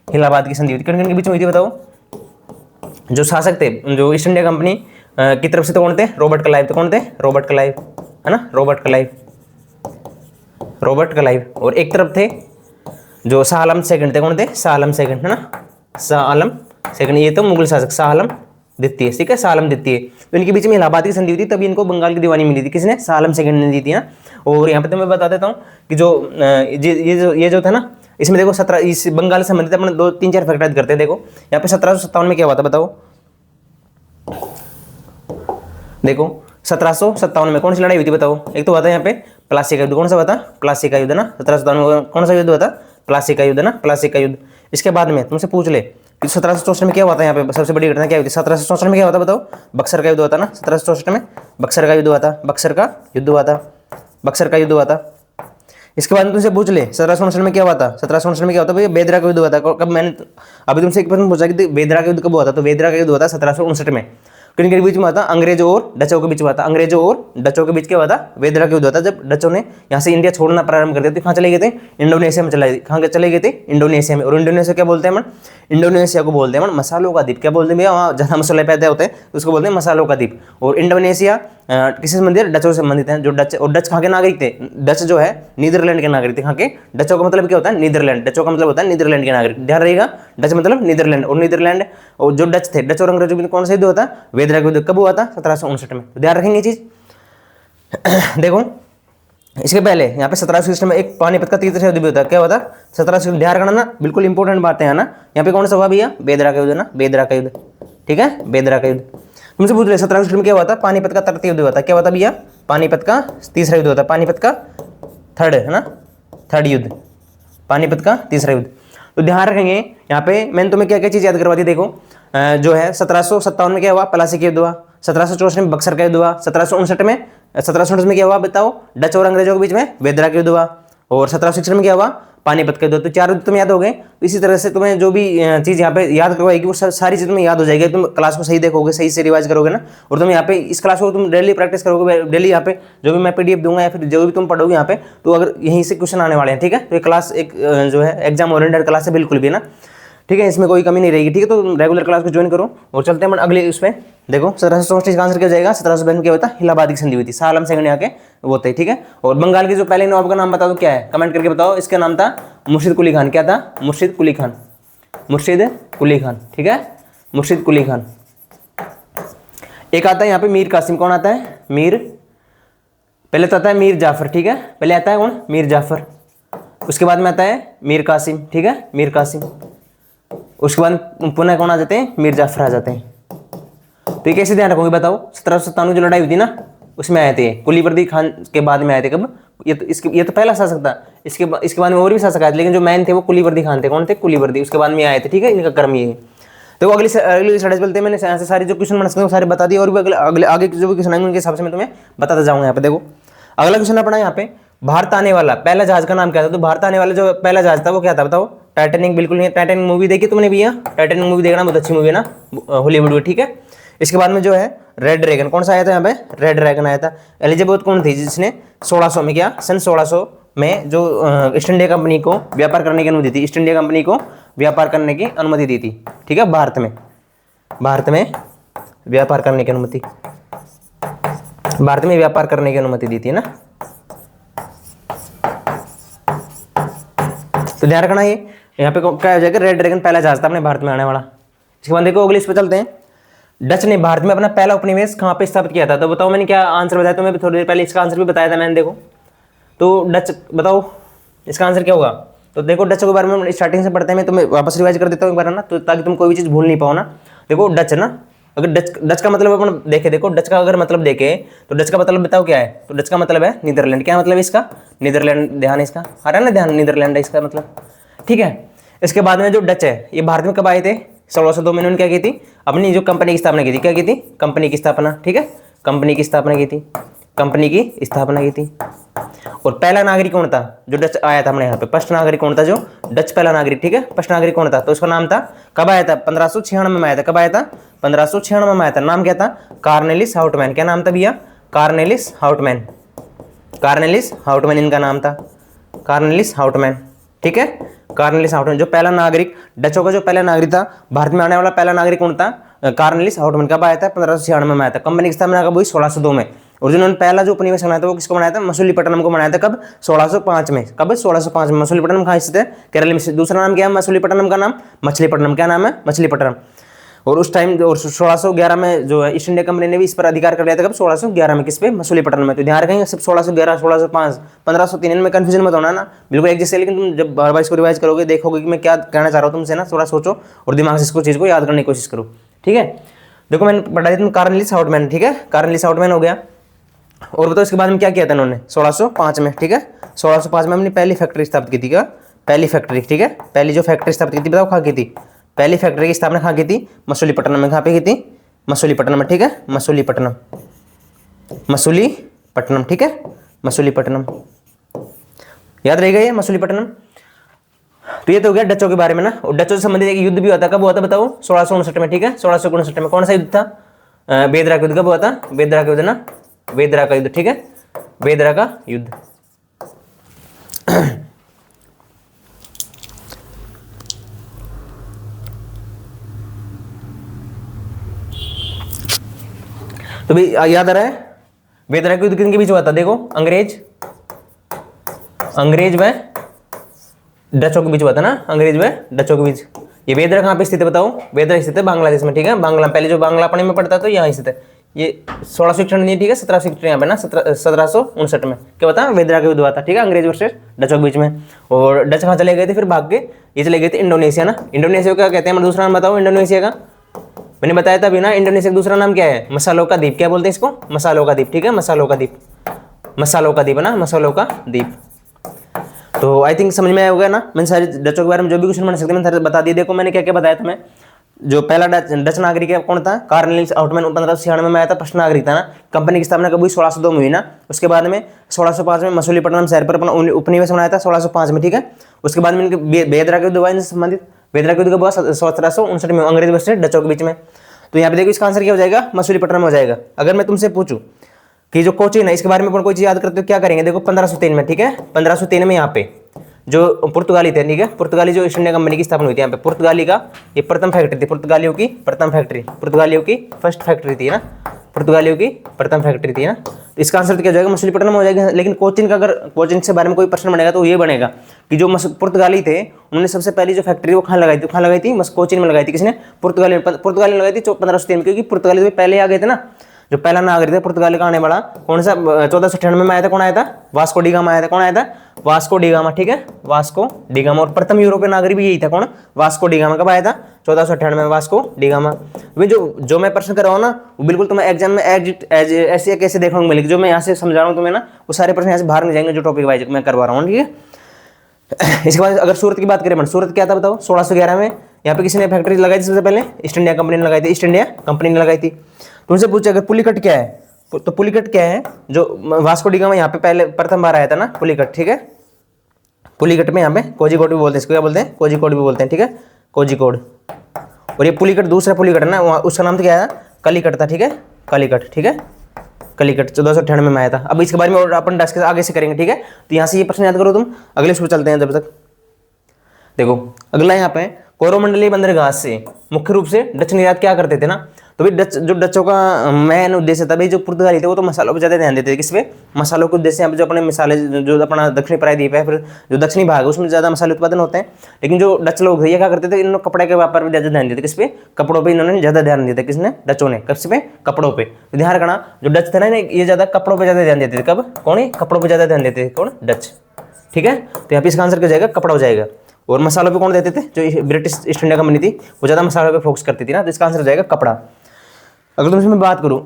इलाहाबाद की संधि हुई थी। किन किन के बीच में हुई थी बताओ? जो शासक थे जो ईस्ट इंडिया कंपनी की तरफ से, तो कौन थे? Robert Clive. तो कौन थे? रॉबर्ट क्लाइव, है ना, रॉबर्ट क्लाइव, रॉबर्ट क्लाइव। और एक तरफ थे जो शाह आलम सेकंड थे। कौन थे? शाह आलम सेकंड, है ना, शाह आलम सेकंड। ये तो मुगल शासक शाह आलम द्वितीय, ठीक है, शाह आलम द्वितीय। तो इनके बीच में इलाहाबाद की संधि हुई थी, तभी इनको बंगाल की दीवानी मिली थी। किसने? शाह आलम सेकंड ने दी थी ना। और यहाँ पे तो मैं बता देता हूँ कि जो ये जो था ना, इसमें देखो 17 इस बंगाल से संबंधित अपने 2-3-4 फैक्ट याद करते हैं। देखो यहाँ पे 1757 में क्या हुआ था बताओ? देखो 1757 में कौन सी लड़ाई हुई थी बताओ? एक तो हुआ था यहाँ पे प्लासी का युद्ध। कौन सा हुआ था? प्लासी का युद्ध ना। 1757 में कौन सा युद्ध हुआ था? प्लासी का युद्ध ना, प्लासी का युद्ध। इसके बाद में तुमसे पूछ ले कि 1764 में क्या हुआ था? यहाँ पे सबसे बड़ी घटना क्या हुई थी? 1764 में क्या हुआ था बताओ? बक्सर का युद्ध हुआ था ना। 1764 में बक्सर का युद्ध हुआ था, बक्सर का युद्ध हुआ था, बक्सर का युद्ध हुआ था। इसके बाद में तुमसे पूछ ले 1759 में क्या हुआ था? 1759 में क्या होता है? बेदरा का युद्ध हुआ था। कब? मैंने अभी तुमसे एक प्रश्न पूछा कि बेदरा का युद्ध कब हुआ था? तो बेदरा का युद्ध हुआ था 1759 में। किन के बीच में हुआ था? अंग्रेजों और डचों के बीच हुआ था। अंग्रेजों और डचों के बीच क्या हुआ था? बेदरा का युद्ध हुआ था। जब डचों ने यहाँ से इंडिया छोड़ना प्रारंभ कर दिया तो कहाँ चले गए थे? इंडोनेशिया में चले गए। कहाँ चले गए थे? इंडोनेशिया में। और इंडोनेशिया क्या बोलते हैं मन? इंडोनेशिया को बोलते हैं मन मसालों का द्वीप। क्या बोलते हैं भैया? वहाँ जहाँ मसाले पैदा होते हैं उसको बोलते हैं मसालों का द्वीप। और इंडोनेशिया किससे संबंधित है? डचों से संबंधित है। जो डच, और डच कहाँ के नागरिक थे? डच जो है नीदरलैंड के नागरिक थे। कहाँ के? डचों का मतलब क्या होता है? नीदरलैंड। डचों का मतलब होता है नीदरलैंड के नागरिक। ध्यान रहेगा, डच मतलब नीदरलैंड। और नीदरलैंड और जो डच थे, डच और अंग्रेजों के बीच कौन सा युद्ध होता है? बेदरा का युद्ध। कब हुआ था? 1759 में। तो ध्यान रखेंगे ये चीज। देखो इसके पहले यहाँ पे 1760 में एक पानीपत का तीसरा युद्ध भी होता है। क्या होता है? 1760। ध्यान रखना ना, बिल्कुल इंपॉर्टेंट बातें हैं ना। यहाँ पे कौन सा हुआ भैया? बेदरा का युद्ध ना, बेदरा का युद्ध, ठीक है, बेदरा का युद्ध। तुमसे पूछ ले 1760 में क्या हुआ था? पानीपत का तृतीय युद्ध हुआ था। क्या हुआ था भैया? पानीपत का तीसरा युद्ध होता है। पानीपत का थर्ड, है ना, थर्ड युद्ध, पानीपत का तीसरा युद्ध। तो ध्यान रखेंगे यहाँ पे मैंने तुम्हें क्या क्या चीज याद करवा दी। देखो जो है 1757 में क्या हुआ? प्लासी का युद्ध हुआ। 1764 में बक्सर का युद्ध हुआ। 1759 में क्या हुआ बताओ? डच और अंग्रेजों के बीच में बेदरा का युद्ध हुआ। और 1760 में क्या हुआ? पानीपत का युद्ध। तो 4 युद्ध तुम्हें याद हो गए। इसी तरह से तुम्हें जो भी चीज यहाँ पे याद करवाएगी वो सारी चीज तुम्हें याद हो जाएगी। तुम क्लास को सही देखोगे, सही से रिवाइज करोगे ना, और तुम यहाँ पे इस क्लास को तुम डेली प्रैक्टिस करोगे। डेली यहाँ पे जो भी मैं पीडीएफ दूंगा या फिर जो भी तुम पढ़ोगे यहाँ पे, तो अगर यहीं से क्वेश्चन आने वाले हैं, ठीक है। तो ये क्लास एक जो है एग्जाम ओरिएंटेड क्लास है बिल्कुल भी ना, ठीक है, इसमें कोई कमी नहीं रहेगी, ठीक है। तो रेगुलर क्लास को ज्वाइन करो और चलते हैं अगले उस पर। देखो 1764 का आंसर क्या हो जाएगा? 1762 में क्या होता है? इलाहाबाद की संधि हुई थी। शाह आलम सेकंड आके वो थे, ठीक है। और बंगाल के जो पहले नवाब का नाम बता दो क्या है? कमेंट करके बताओ। इसका नाम था मुर्शिद कुली खान। क्या था? मुर्शिद कुली खान, मुर्शिद कुली खान, ठीक है, मुर्शिद कुली खान। एक आता है यहाँ पे मीर कासिम। कौन आता है? मीर, पहले तो आता है मीर जाफर, ठीक है, पहले आता है कौन? मीर जाफर। उसके बाद में आता है मीर कासिम, ठीक है, मीर कासिम। उसके बाद पुनः कौन आ जाते हैं? मीर जाफर आ जाते हैं। तो ये कैसे ध्यान रखोगे बताओ? 1797 जो लड़ाई हुई थी ना उसमें आए थे। कुलीवर्दी खान के बाद में आए थे। कब? ये तो पहला शासक था। इसके बाद में और भी शासक आए थे, लेकिन जो मैन थे वो कुलीवर्दी खान थे। कौन थे? कुलीवर्दी। उसके बाद में आए थे, ठीक है, इनका कर्म ये है। तो अगली स्लाइड चलते हैं। मैंने यहाँ से सारी जो क्वेश्चन बन सकते हैं सारे बता दिए, और भी अगले आगे जो भी क्वेश्चन आएंगे उनके हिसाब से मैं तुम्हें बताता जाऊंगा। यहाँ पे देखो अगला क्वेश्चन अपना यहाँ पे, भारत आने वाला पहला जहाज का नाम क्या था? तो भारत आने वाला जो पहला जहाज था वो क्या था बताओ? टाइटैनिक। बिल्कुल नहीं। टाइटैनिक मूवी देखी तुमने भैया? टाइटैनिक मूवी देखना, बहुत अच्छी मूवी है ना, हॉलीवुड में, ठीक है। इसके बाद में जो है रेड ड्रैगन। कौन सा आया था यहाँ पे? रेड ड्रैगन आया था। एलिजाबेथ कौन थी जिसने 1600 में क्या? सन 1600 में जो ईस्ट इंडिया कंपनी को व्यापार करने की अनुमति दी, ईस्ट इंडिया कंपनी को व्यापार करने की अनुमति दी थी, ठीक है, भारत में व्यापार करने की अनुमति, भारत में व्यापार करने की अनुमति दी थी ना। तो ध्यान रखना ये यहाँ पे क्या हो जाएगा? रेड ड्रैगन पहला जहाज था अपने भारत में आने वाला। इसके बाद देखो अगली इस पर चलते हैं। डच ने भारत में अपना पहला उपनिवेश कहाँ पे स्थापित किया था? तो बताओ, मैंने क्या आंसर बताया तुम्हें थोड़ी देर पहले, इसका आंसर भी बताया था मैंने। देखो तो डच, बताओ इसका आंसर क्या होगा? तो देखो डच के बारे में हम स्टार्टिंग से पढ़ते हैं, मैं तुम्हें वापस रिवाइज कर देता हूँ एक बार, है ना, तो ताकि तुम कोई भी चीज़ भूल नहीं पाओ ना। देखो डच ना, अगर डच का मतलब अपन देखे, देखो डच का अगर मतलब देखे तो डच का मतलब बताओ क्या है? तो डच का मतलब है नीदरलैंड। क्या मतलब है इसका? नीदरलैंड। ध्यान है इसका, आ रहा है ना ध्यान, नीदरलैंड है इसका मतलब, ठीक है। इसके बाद में जो डच है ये भारत में कब आए थे? 1602 में। इन्होंने क्या की थी? अपनी जो कंपनी की स्थापना की थी। क्या की थी? कंपनी की स्थापना, ठीक है, कंपनी की स्थापना की थी, कंपनी की स्थापना की थी। और पहला नागरिक कौन था जो डच आया था हमारे यहाँ पे? फर्स्ट नागरिक कौन था जो डच पहला नागरिक, ठीक है, फर्स्ट नागरिक कौन था? तो उसका नाम था, कब आया था? 1596 में आया था। कब आया था? 1596 में आया था। नाम क्या था? कार्नेलिस हाउटमैन। क्या नाम था भैया? कार्नेलिस हाउटमैन। कार्नेलिस हाउटमैन इनका नाम था, कार्नेलिस हाउटमैन, ठीक है, कार्नेलिस हाउटमैन। जो पहला नागरिक, डचों का जो पहला नागरिक था, भारत में आने वाला पहला नागरिक कौन था? कार्नेलिस हाउटमैन। कब आया था? 1596 में आया था। कंपनी की स्थापना कब हुई? 1602 में। और जिन्होंने पहला जो उपनिवेश बनाया था वो किसको बनाया था? मसूलीपट्टनम को बनाया था। कब? 1605 में। कब? 1605 में। मसूलीपट्टनम कहाँ स्थित है? केरल में। दूसरा नाम क्या है मसूलीपट्टनम का? नाम मछलीपट्टनम। क्या नाम है? मछलीपट्टनम। और उस टाइम और 1611 में जो है ईस्ट इंडिया कंपनी ने भी इस पर अधिकार कर लिया था। कब? 1611 में। किस पे? मसूलीपट्टनम में। तो ध्यान रखेंगे सिर्फ 1611, 1605, 1503 में कंफ्यूजन मत होना ना, बिल्कुल एक जैसे। लेकिन तुम जब बार बार इसको रिवाइज करोगे देखोगे कि मैं क्या कहना चाह रहा हूँ तुमसे ना, थोड़ा सोचो और दिमाग से इसको चीज़ को याद करने की कोशिश करो, ठीक है। देखो मैंने पढ़ा दिया तुम, कार्नेलिस हाउटमैन, ठीक है, कार्नेलिस हाउटमैन हो गया। और बताओ इसके बाद में क्या किया था इन्होंने? 1605 में, ठीक है, 1605 में अपनी पहली फैक्ट्री स्थापित की थी। क्या? पहली फैक्ट्री, ठीक है, पहली जो फैक्ट्री स्थापित की थी बताओ कहाँ की थी? पहली फैक्ट्री की स्थापना कहाँ की थी? मसूलीपट्टनम में। कहाँ पे की थी? मसूलीपट्टनम में, ठीक है, मसूलीपट्टनम, मसूलीपट्टनम, ठीक है, मसूलीपट्टनम, याद रहेगा ये मसूलीपट्टनम। तो ये तो हो गया डचों के बारे में ना। और डचों से संबंधित एक युद्ध भी हुआ था। कब हुआ था बताओ? 1659 में, ठीक है, 1659 में। कौन सा युद्ध था? बेदरा का युद्ध। कब हुआ था? बेदरा का युद्ध ना, बेदरा का युद्ध, ठीक है, बेदरा का युद्ध। तो भी याद आ रहा है बेदरा का युद्ध किनके बीच हुआ था? देखो अंग्रेज व डचों के बीच हुआ था ना, अंग्रेज व डचों के बीच। ये बेदरा कहाँ पे स्थित है बताओ? बेदरा स्थित है बांग्लादेश में, ठीक है, बांग्ला, पहले जो बांग्ला पानी में पड़ता था तो यहाँ स्थित है। ये 1661 नहीं, ठीक है, 1761 यहाँ पे ना, 1759 में क्या बता? बेदरा का युद्ध हुआ था, ठीक है, अंग्रेज वर्सेस डचों के बीच में। और डच कहाँ चले गए थे फिर? भाग के ये चले गए थे इंडोनेशिया ना। इंडोनेशिया को क्या कहते हैं? मतलब दूसरा नाम बताओ इंडोनेशिया का। मैंने बताया था अभी ना, इंडोनेशिया का दूसरा नाम क्या है? मसालों का द्वीप। क्या बोलते हैं इसको? मसालों का द्वीप, ठीक है, मसालों का द्वीप, मसालों का द्वीप है ना, मसालों का द्वीप। तो आई थिंक समझ में आया होगा ना। मैंने सारे डचों के बारे में जो भी क्वेश्चन बन सकते मैंने बता दिए। देखो मैंने क्या क्या बताया तुम्हें। जो पहला डच नागरिक है कौन था? कार्नेलिस हाउटमैन। 1596 में आया था, फर्स्ट नागरिक था ना। कंपनी की स्थापना कब हुई? 1602 में हुई ना। उसके बाद में 1605 में मसूलीपट्टनम शहर पर अपना उपनिवेश बनाया था, 1605 में, ठीक है। उसके बाद में इनके बेदरा के युद्ध हुआ इनसे संबंधित। बेदरा के युद्ध कब हुआ? 1759 में, अंग्रेज वर्सेस डचों के बीच में। तो यहाँ पे देखो इसका आंसर क्या हो जाएगा? मसूलीपट्टनम हो जाएगा। अगर मैं तुमसे पूछूं कि जो कोचीन है इसके बारे में कोई चीज याद करते हो क्या करेंगे? देखो 1503 में, ठीक है, 1503 में यहाँ पे जो पुर्तगाली थे, ठीक है, पुर्तगाली जो ईस्ट इंडिया कंपनी की स्थापना हुई थी यहाँ पे, पुर्तगाली का ये प्रथम फैक्ट्री थी, पुर्तगालियों की प्रथम फैक्ट्री, पुर्तगालियों की फर्स्ट फैक्ट्री थी ना, पुर्तगालियों की प्रथम फैक्ट्री थी ना। तो इसका आंसर क्या हो जाएगा? मछलीपट्टनम हो जाएगा। लेकिन कोचीन का अगर कोचीन से बारे में कोई प्रश्न बनेगा तो ये बनेगा कि जो पुर्तगाली थे उन्होंने सबसे पहली जो फैक्ट्री वो कहाँ लगाई थी? कहाँ लगाई थी? कोचीन में लगाई थी। किसने? पुर्तगाली में लगाई थी 1503 में, क्योंकि पुर्तगाली तो पहले आ गए थे ना। जो पहला नागरिक था पुर्तगाली का आने वाला कौन सा? 1498 में आया था। कौन आया था? वास्को डी गामा आया था। कौन आया था? वास्को डी गामा, ठीक है, वास्को डी गामा। और प्रथम यूरोपीय नागरिक भी यही था। कौन? Vasco D gamma. कब आया था? 1498 में, वास्को डी गामा। जो मैं प्रश्न कर रहा हूँ ना वो बिल्कुल तुम्हें एग्जाम में ऐसे कैसे देखने को मिलेगी। जो मैं यहाँ से समझा रहा हूँ तुम्हें ना वो सारे प्रश्न यहाँ से बाहर नहीं जाएंगे जो टॉपिक वाइज मैं करवा रहा हूँ, ठीक है। इसके बाद अगर सूरत की बात करें, सूरत क्या था बताओ? 1611 में यहाँ पे किसी ने फैक्ट्री लगाई थी सबसे पहले? ईस्ट इंडिया कंपनी ने लगाई थी, ईस्ट इंडिया कंपनी ने लगाई थी। तुमसे पूछे अगर पुलिकट क्या है तो पुलिकट क्या है? जो वास्को डी गामा यहाँ पे पहले प्रथम बार आया था ना, पुलिकट, ठीक है, पुलिकट में यहाँ पे कोझिकोड भी बोलते हैं, इसको क्या बोलते हैं? कोझिकोड भी बोलते हैं, ठीक है, कोझिकोड। और ये पुलिकट दूसरा पुलिकट है ना, वहाँ उसका नाम तो क्या है? कलिकट था, ठीक है, कलिकट, ठीक है, कलिकट 1498 में आया था। अब इसके बारे में और अपन डिस्कस आगे से करेंगे, ठीक है। तो यहाँ से ये प्रश्न याद करो तुम, अगले इसको चलते हैं। जब तक देखो अगला यहाँ पे कोरोमंडलीय बंदरगाह से मुख्य रूप से डच निर्यात क्या करते थे ना? तो भाई डच, जो डचों का मेन उद्देश्य था भाई, जो पुर्तगाली थे वो तो मसालों पर ज़्यादा ध्यान देते थे। किस पे? मसालों के उद्देश्य। यहाँ पे जो अपने मिसाले, जो अपना दक्षिणी प्रायद्वीप है, फिर जो दक्षिणी भाग है उसमें ज़्यादा मसाले उत्पादन होते हैं। लेकिन जो डच लोग थे ये क्या करते थे, इन्होंने कपड़े के व्यापार पर ज़्यादा ध्यान देते। किस पे? कपड़ों पर इन्होंने ज़्यादा ध्यान दिया था। किसने? डचों ने। किस पे? कपड़ों पर। तो ध्यान रखना, जो डच थे ना ये ज़्यादा कपड़ों पर ज़्यादा ध्यान देते थे। कब? कौन? कपड़ों पर ज़्यादा ध्यान देते थे। कौन? डच। ठीक है, तो यहाँ पे इसका आंसर क्या जाएगा? कपड़ा हो जाएगा। और मसालों पे कौन देते थे? जो ब्रिटिश ईस्ट इंडिया कंपनी थी वो ज़्यादा मसालों पे फोकस करती थी ना, तो इसका आंसर हो जाएगा कपड़ा। अगर तुमसे मैं बात करूँ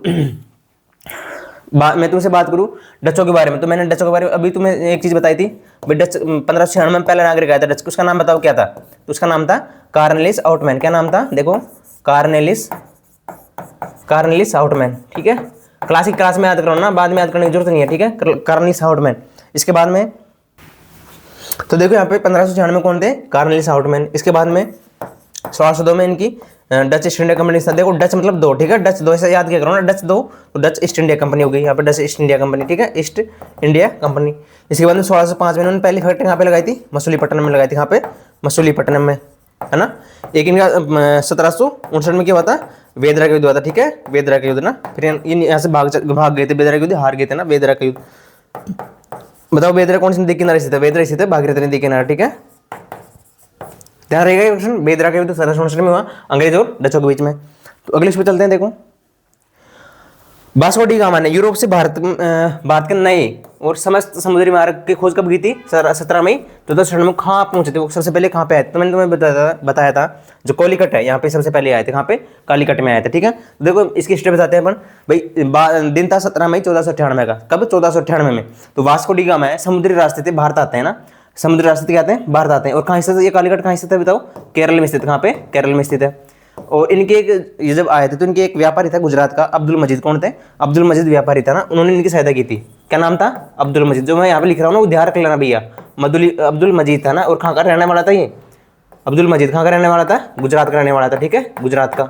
मैं तुमसे बात करूँ डचों के बारे में, तो मैंने डचों के बारे में अभी तुम्हें एक चीज़ बताई थी भाई, डच 1596 में पहला नागरिक आया था डच। उसका नाम बताओ क्या था? तो उसका नाम था कार्नेलिस आउटमैन। क्या नाम था? देखो, कार्नेलिस आउटमैन। ठीक है, क्लासिक क्लास में याद करो ना, बाद में याद करने की जरूरत नहीं है। ठीक है, कार्नेलिस आउटमैन। इसके बाद में तो देखो यहाँ पे 1596 में कौन थे? कार्नेलिस आउटमैन। इसके बाद में 1602 में इनकी डच ईस्ट इंडिया कंपनी। देखो डच मतलब दो, ठीक है, डच दो, ऐसा याद किया करो ना, डच दो तो डच ईस्ट इंडिया कंपनी हो गई। यहाँ पे डच ईस्ट इंडिया कंपनी। ठीक है, ईस्ट इंडिया कंपनी। इसके बाद में 1605 में इन्होंने पहली फैक्ट्री यहाँ पे लगाई थी, मसूलीपट्टनम में लगाई थी। यहाँ पे मसूलीपट्टनम में, है ना। एक इनका 1759 में क्या हुआ था? वेदरा का युद्ध हुआ था। ठीक है, वेदरा का युद्ध ना, फिर यहाँ से भाग गए थे। वेदरा का युद्ध हार गए थे ना, वेदरा का युद्ध। बताओ वेदरा कौन सी नदी किनारे स्थित है? वेदरा स्थित है भागीरथी नदी किनारे। ठीक है, ध्यान रहेगा क्वेश्चन। वेदरा का युद्ध 1759 में हुआ अंग्रेज और डचों के बीच में। तो अगले पे चलते हैं। देखो, वास्को डी गामा ने यूरोप से भारत के नए और समस्त समुद्री मार्ग की खोज कब की थी? 17 मई 1496 में। कहाँ पहुंचे थे वो? सबसे पहले कहाँ पे आए थे? तो मैंने तुम्हें बताया था जो कोलिकट है यहाँ पे सबसे पहले आए थे। कहाँ पे? कालीकट में आए थे। ठीक है, देखो इसकी हिस्ट्री बताते हैं अपन भाई। दिन था 17 मई 1498 का। कब? 1498 में। तो वास्को डी गामा है, समुद्री रास्ते थे भारत आते हैं ना, समुद्री रास्ते क्या आते हैं? भारत आते हैं। और कहाँ स्थित है ये कालीकट? कहाँ स्थित है बताओ? केरल में स्थित। कहाँ पे? केरल में स्थित है। और इनके ये जब आए थे तो इनके एक व्यापारी था गुजरात का, अब्दुल मजीद। कौन थे? अब्दुल मजीद व्यापारी था ना, उन्होंने इनकी सहायता की थी। क्या नाम था? अब्दुल मजीद। जो मैं यहाँ पे लिख रहा हूँ ना वो ध्यान रख लेना भैया, अब्दुल मजीद था ना। और कहाँ का रहने वाला था ये? अब्दुल मजीद कहाँ का रहने वाला था? गुजरात का रहने वाला था। ठीक है, गुजरात का।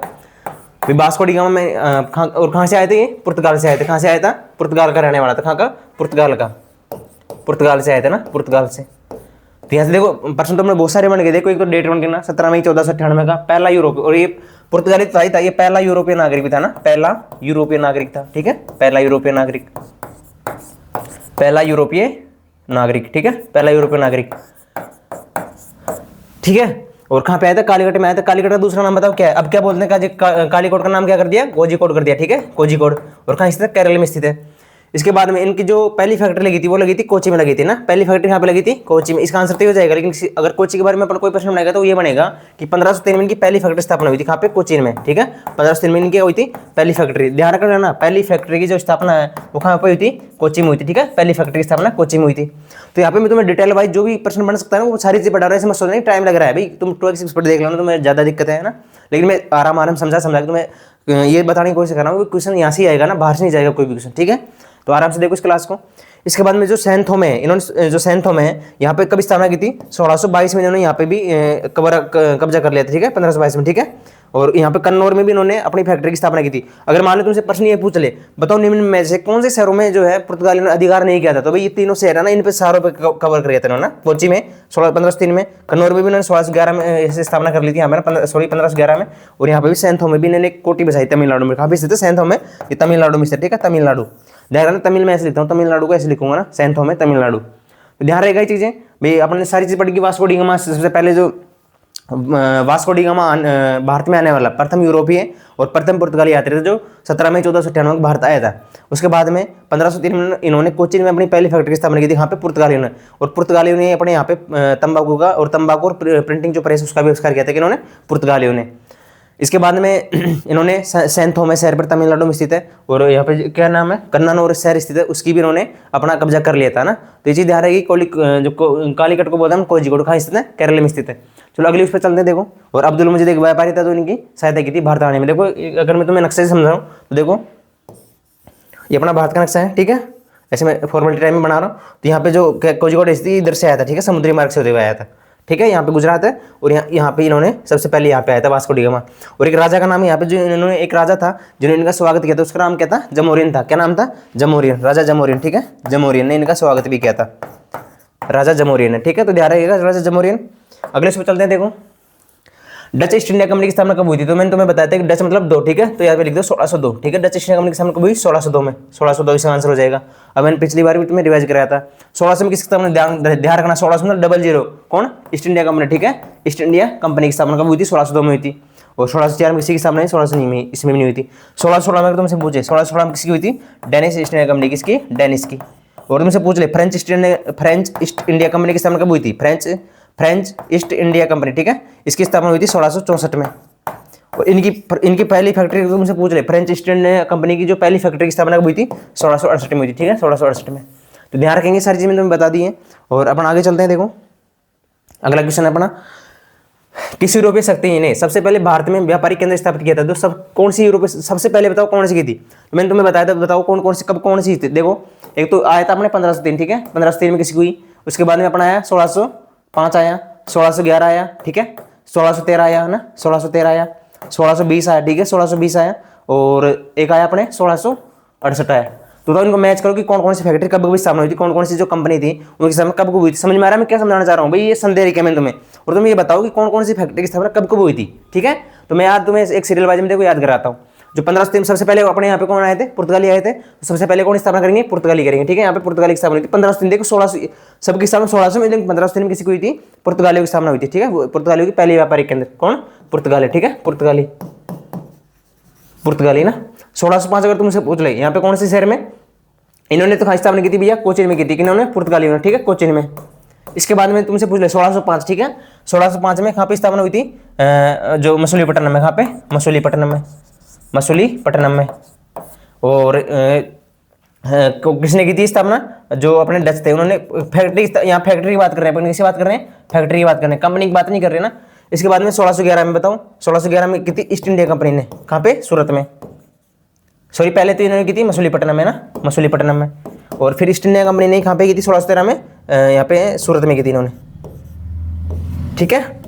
वास्को डी गामा में और कहाँ से आए थे ये? पुर्तगाल से आए थे। कहाँ से आया था? पुर्तगाल का रहने वाला था। कहाँ का? पुर्तगाल का। पुर्तगाल से आए थे ना, पुर्तगाल से। तो यहाँ से देखो प्रश्न तो हमने बहुत सारे बन गए। देखो एक तो डेट बन गया ना, 17 मई 1498 का। पहला यूरोप, और ये पुर्तगाली था, ये पहला यूरोपीय नागरिक भी था ना, पहला यूरोपीय नागरिक था। ठीक है, पहला यूरोपीय नागरिक, पहला यूरोपीय नागरिक। ठीक है, पहला यूरोपीय नागरिक। ठीक है, और कहाँ पे आया था? कालीकट में आया था। कालीकट का दूसरा नाम बताओ क्या है? अब क्या बोलते हैं? कालीकोट का नाम क्या कर दिया? कोझिकोड कर दिया। ठीक है, कोझिकोड। और कहाँ स्थित है? केरल में स्थित है। इसके बाद में इनकी जो पहली फैक्ट्री लगी थी वो लगी थी कोची में लगी थी ना, पहली फैक्ट्री यहाँ पे लगी थी कोची में। इसका आंसर तो हो जाएगा। लेकिन अगर कोची के बारे में अपन कोई प्रश्न बनाएगा तो ये बनेगा कि 1503 में इनकी पहली फैक्ट्री स्थापना हुई थी। कहाँ पे? कोचीन में। ठीक है, 1503 में इनकी हुई थी पहली फैक्ट्री। ध्यान रखना ना, पहली फैक्ट्री की जो स्थापना है वो कहाँ पे हुई थी? कोची में हुई थी। ठीक है, पहली फैक्ट्री की स्थापना कोची में हुई थी। तो यहाँ पे मैं तुम्हें डिटेल वाइज जो भी प्रश्न बन सकता है वो सारी चीजें पढ़ा रहा है। समझ नहीं टाइम लग रहा है भाई, तुम 12 देख लो ना, तुम्हें ज्यादा दिक्कत है ना। लेकिन मैं आराम समझा के तुम्हें ये बताने की कोशिश कर रहा हूँ। क्वेश्चन यहाँ से आएगा ना, बाहर से नहीं जाएगा कोई भी क्वेश्चन। ठीक है, तो आराम से देखो इस क्लास को। इसके बाद में जो सेंट थॉमस है, इन्होंने जो सेंट थॉमस है यहाँ पे कब स्थापना की थी? 1622 में इन्होंने यहाँ पे भी कब्जा कर लिया था। ठीक है, 1522 में। ठीक है, और यहाँ पे कन्नौर में भी इन्होंने अपनी फैक्ट्री की स्थापना की थी। अगर मान लो तुमसे प्रश्न ये पूछ ले, बताओ निम्न में से कौन से शहरों में जो है पुर्तगालियों ने अधिकार नहीं किया था? तो भाई ये तीनों शहर है ना, इन पे शहरों पे कवर कर था इन्होंने। कोची में 1503 में, कन्नौर में भी इन्होंने 1611 में स्थापना कर ली थी, यहाँ पे 1511 में। और यहाँ पे भी सेंट थॉमस भी इन्होंने कोटी बसाई तमिलनाडु में। काफी स्थित है सेंट थॉमस, ये तमिलनाडु में स्थित। ठीक है, तमिलनाडु। ध्यान रखना, तमिल में ऐसे लिखता हूँ, तमिलनाडु को ऐसे लिखूंगा ना, सेंट थॉमस तमिलनाडु। तो ध्यान रहेगा ये चीजें भाई। अपने सारी चीज पढ़ी। वास्को डी गामा सबसे पहले जो वास्को डी गामा भारत में आने वाला प्रथम यूरोपीय और प्रथम पुर्तगाली यात्री थे जो 17 मई 1498 में भारत आया था। उसके बाद में 1503 में इन्होंने कोचीन में अपनी पहली फैक्ट्री की स्थापना की थी। यहाँ पे पुर्तगालियों ने, और पुर्तगालियों ने अपने यहाँ पे तंबाकू और प्रिंटिंग जो प्रेस उसका भी आविष्कार किया था कि इन्होंने, पुर्तगालियों ने। इसके बाद में इन्होंने सेंट थॉमस शहर पर तमिलनाडु में स्थित है, और यहाँ पे क्या नाम है, कन्नानौर शहर स्थित है, उसकी भी इन्होंने अपना कब्जा कर लिया था ना। तो ये चीज ध्यान रहेगी। कालीकट को बोलते हैं कोझिकोड, कहाँ स्थित है? केरल में स्थित है। चलो अगली उस पर चलते हैं। देखो, और अब्दुल मजीद एक व्यापारी था तो इनकी सहायता की थी भारत आने में। देखो अगर मैं तुम्हें नक्शे से समझाऊं तो देखो ये अपना भारत का नक्शा है। ठीक है, ऐसे मैं फॉर्मेलिटी टाइम में बना रहा हूँ। तो यहाँ पे जो कोझिकोड स्थित इधर से आया था। ठीक है, समुद्री मार्ग से होते हुए आया था। ठीक है, यहाँ पे गुजरात है, और यहाँ पे इन्होंने सबसे पहले यहाँ पे आया था वास्को डी गामा। और एक राजा का नाम है यहाँ पे, जो इन्होंने एक राजा था जिन्होंने इनका स्वागत किया था, उसका नाम क्या था? जमोरियन था। क्या नाम था? जमोरियन, राजा जमोरियन। ठीक है, जमोरियन ने इनका स्वागत भी किया था, राजा जमोरियन ने। ठीक है, तो ध्यान रखिएगा राजा जमोरियन। अगले से चलते हैं। देखो डच ईस्ट इंडिया कंपनी की स्थापना कब हुई थी? तो मैंने तुम्हें बताया था कि डच मतलब 2, ठीक है, तो यहाँ पे लिख दो 1602, ठीक है। डच ईस्ट इंडिया कंपनी की स्थापना कब हुई? 1602 में, 1602 इसका आंसर हो जाएगा। अब मैंने पिछली बार भी तुम्हें रिवाइज कराया था। 1600 में किसकी स्थापना, ध्यान रखना, 1600 कौन? ईस्ट इंडिया कंपनी, ठीक है। ईस्ट इंडिया कंपनी की स्थापना कब हुई थी? 1602 में हुई थी। और 1604 में किसी की स्थापना नहीं, 1609 में, इसमें भी नहीं हुई थी। 1616 में तुमसे पूछे, 1616 में किसकी हुई थी? डेनिश ईस्ट इंडिया कंपनी, किसकी? डेनिश की। और तुमसे पूछ ले फ्रेंच ईस्ट इंडिया कंपनी की स्थापना कब हुई थी? फ्रेंच ईस्ट इंडिया कंपनी, ठीक है, इसकी स्थापना हुई थी 1664 में। और इनकी पहली फैक्ट्री तुमसे पूछ ले, फ्रेंच ईस्ट इंडिया कंपनी की जो पहली फैक्ट्री की स्थापना कब हुई थी? 1668 में हुई थी, ठीक है, 1668 में। तो ध्यान रखेंगे, सारी चीजें तुम्हें बता दी है। और अपन आगे चलते हैं। देखो अगला क्वेश्चन है अपना, किस यूरोपीय शक्ति ने सबसे पहले भारत में व्यापारिक केंद्र स्थापित किया था? तो सब कौन सी यूरोपीय सबसे पहले बताओ कौन सी की थी? तो मैंने तुम्हें बताया था, बताओ कौन कौन सी, कब कौन सी थी? देखो एक तो आया था अपने 1503, ठीक है, 1503 में किसी हुई। उसके बाद में अपना आया 1605 आया, 1611 आया, ठीक है, 1613 आया, है ना, 1613 आया, 1620 आया, ठीक है, 1620 आया, और एक आया अपने 1668 आया। तो इनको मैच करो कि कौन कौन सी फैक्ट्री कब कब स्थापना हुई थी, कौन कौन सी जो कंपनी थी उनकी स्थापना कब कब हुई थी। समझ में आ रहा है मैं क्या समझाना चाह रहा हूँ भाई? ये संदेह है मैंने तुम्हें, और तुम ये बताओ कि कौन कौन सी फैक्ट्री की स्थापना कब कब हुई थी, ठीक है। तो मैं याद तुम्हें एक सीरियल वाइज में देखो याद कराता हूँ। जो 1503 सबसे पहले अपने यहाँ पे कौन आए थे? पुर्तगाली आए थे। तो सबसे पहले कौन स्थापना करेंगे? पुर्तगाली करेंगे, ठीक है। यहाँ पे पुर्तगाली की स्थापना हुई थी 1503, देखो 1600 सबकी स्थापना 1600 में, लेकिन 1503 में किसी को हुई थी? पुर्तगालियों की स्थापना हुई थी, ठीक है। पुर्तगालियों की पहली व्यापारिक केंद्र कौन? पुर्तगाली, ठीक है, पुर्तगाली ना। 1605 अगर तुमसे पूछ ले यहाँ पे कौन से शहर में इन्होंने तो स्थापना की थी भैया? कोचीन में की थी, किन्होंने? पुर्तगालियों ने, ठीक है, कोचीन में। इसके बाद में तुमसे पूछ ले 1605, ठीक है, 1605 में कहाँ पे स्थापना हुई थी? जो मसूलीपट्टनम में, कहाँ पे? मसूलीपट्टनम में। और किसने की थी स्थापना? जो अपने डच थे उन्होंने। फैक्ट्री, यहाँ फैक्ट्री की बात कर रहे हैं अपन, किसकी बात कर रहे हैं? फैक्ट्री की बात कर रहे हैं, कंपनी की बात नहीं कर रहे ना। इसके बाद में 1611 में बताओ, 1611 में की थी ईस्ट इंडिया कंपनी ने, कहाँ पे? सूरत में। सॉरी, पहले तो इन्होंने की थी मसूलीपट्टनम में ना, मसूलीपट्टनम में। और फिर ईस्ट इंडिया कंपनी ने कहाँ पे की थी? 1613 में यहाँ पे सूरत में की थी इन्होंने, ठीक है।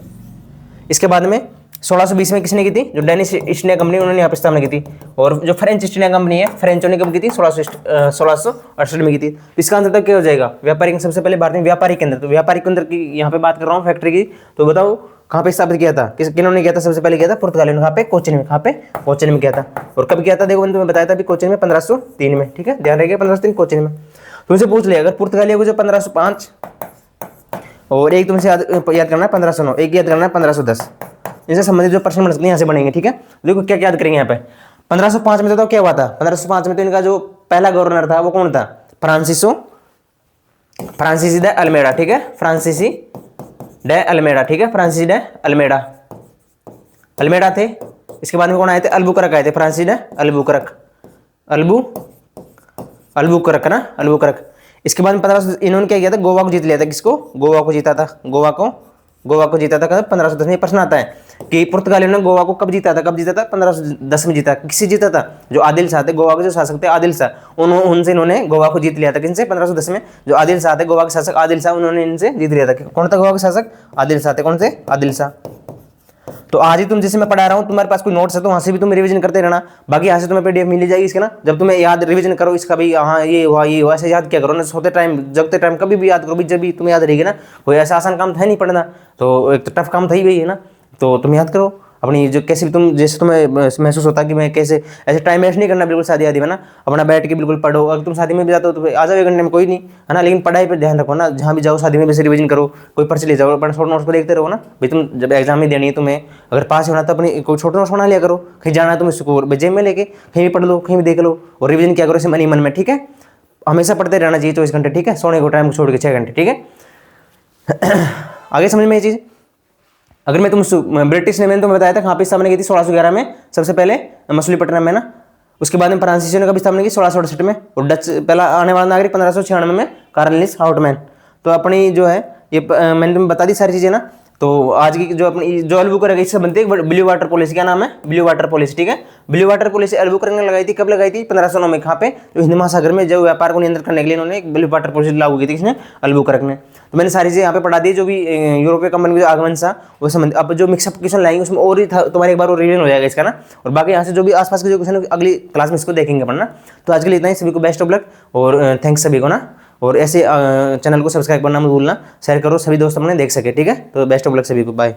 इसके बाद में 1620 में किसने की थी? जो डेनिश ईस्ट इंडिया कंपनी, उन्होंने यहाँ पे स्थापना की थी। और जो फ्रेंच ईस्ट इंडिया कंपनी है, फ्रेंचों ने कब की थी? 1668 में की थी। तो इसका आंसर तक क्या हो जाएगा? व्यापारिक, सबसे पहले भारत में व्यापारिक केंद्र। तो व्यापारिक केंद्र की यहाँ पे बात कर रहा हूँ, फैक्ट्री की। तो बताओ कहाँ पे स्थापित किया था? किन्होंने किया था? सबसे पहले किया था पुर्तगालियों ने, कहाँ पे? कोचीन में, कहाँ पे? कोचीन में किया था। और कब किया था? देखो मैंने तुम्हें बताया था अभी, कोचीन में 1503 में, ठीक है, ध्यान रखिए 1503 कोचीन में। तुमसे पूछ लिया अगर पुर्तगालियों को जो 1505 और एक तुमसे याद करना है 1509, एक याद करना है 1510, इनसे संबंधित जो प्रश्न बन सकते हैं यहाँ से बनेंगे, ठीक है। देखो क्या याद करेंगे यहाँ पे। 1505 में तो क्या हुआ था? 1505 में तो इनका जो पहला गवर्नर था वो कौन था? फ्रांसीसी डे अल्मेडा, ठीक है, फ्रांसीसी डे अल्मेडा, ठीक है, फ्रांसीसी डे अल्मेडा थे। इसके बाद में कौन आए थे? अल्बुकरक आए थे, फ्रांसीसी डे अल्बुकरक ना, अल्बुकरक। इसके बाद में 1500 इन्होंने क्या किया था? गोवा को जीत लिया था। किसको? गोवा को जीता था, गोवा को जीता था कब? 1510 में। प्रश्न आता है कि पुर्तगालियों ने गोवा को कब जीता था? कब जीता था? 1510 में जीता। किससे जीता था? जो आदिल शाह थे, गोवा के जो शासक थे आदिल शाह, उनसे इन्होंने गोवा को जीत लिया था। किनसे? 1510 में जो आदिल शाह थे, गोवा के शासक आदिल शाह, उन्होंने इनसे जीत लिया था। कौन था गोवा के शासक? आदिल शाह थे। कौन से? आदिल शाह। तो आज ही तुम जैसे मैं पढ़ा रहा हूँ, तुम्हारे पास कोई नोट्स है तो वहाँ से भी तुम रिवीजन करते रहना। बाकी यहाँ से तुम्हें पीडीएफ मिल जाएगी इसके ना। जब तुम्हें याद रिवीजन करो इसका भी, हाँ ये हुआ ऐसे याद क्या करो ना, सोते टाइम जगते टाइम कभी भी याद करो भी, जब भी तुम्हें याद रहेगी ना। कोई ऐसा आसान काम था नहीं पढ़ना, तो एक तो टफ काम था ही वही है ना। तो तुम याद करो अपनी जो कैसे भी तुम जैसे तुम्हें महसूस होता है कि मैं कैसे ऐसे टाइम वेस्ट नहीं करना बिल्कुल शादी आदि में ना, अपना बैठ के बिल्कुल पढ़ो। अगर तुम शादी में भी जाते हो तो आ जाओ 1 घंटे में, कोई नहीं है ना, लेकिन पढ़ाई पर ध्यान रखो ना। जहाँ भी जाओ शादी में वैसे रिवीजन करो, कोई पर्ची ले जाओ, अपना शॉर्ट नोट्स को देखते रहो ना भाई। तुम जब एग्जाम ही देनी है तुम्हें, अगर पास होना तो अपनी कोई छोटे नोट्स बना लिया करो। कहीं जाना है तुम इसको जेब में लेके कहीं भी पढ़ लो, कहीं भी देख लो, और रिवीजन क्या करो इसे मन ही मन में, ठीक है। हमेशा पढ़ते रहना चाहिए 24 घंटे, ठीक है, सोने को टाइम छोड़ के 6 घंटे, ठीक है। आगे समझ में ये चीज़। अगर मैं ब्रिटिश ने मैंने तुम्हें बताया था कहाँ पे स्थापना की थी? 1611 में सबसे पहले मसूलीपट्टनम में ना। उसके बाद में फ्रांसीसियों ने कभी स्थापना की? 1668 में। और डच पहला आने वाला नागरिक 1596 में कार्लनिस हाउटमैन। तो अपनी जो है ये मैंने तुम्हें बता दी सारी चीज़ें ना। तो आज की जो अपनी जो अल्बुकरक इससे बनती है ब्लू वाटर पॉलिसी, क्या नाम है? ब्लू वाटर पॉलिसी, ठीक है। ब्लू वाटर पॉलिसी अल्बुकरक ने लगाई थी। कब लगाई थी? 1509 में। कहाँ पे? जो हिंद महासागर में जो व्यापार को नियंत्रित करने के लिए इन्होंने एक ब्लू वाटर पॉलिसी लागू की थी। किसने? अल्बुकरक ने। तो मैंने सारी चीज़ें यहाँ पे पढ़ा दी, जो भी यूरोपीय कंपनी का आगमन था वो संबंधित। अब जो मिक्सअप क्वेश्चन लाएंगे उसमें और ही तुम्हारे एक बार वो रिवीजन हो जाएगा इसका ना। और बाकी यहाँ से जो भी आसपास के जो क्वेश्चन अगली क्लास में इसको देखेंगे अपन ना। तो आज के लिए इतना ही। सभी को बेस्ट ऑफ लक और थैंक्स सभी को ना। और ऐसे चैनल को सब्सक्राइब करना मत भूलना, शेयर करो, सभी दोस्त अपने देख सके, ठीक है। तो बेस्ट ऑफ लक सभी को, बाय।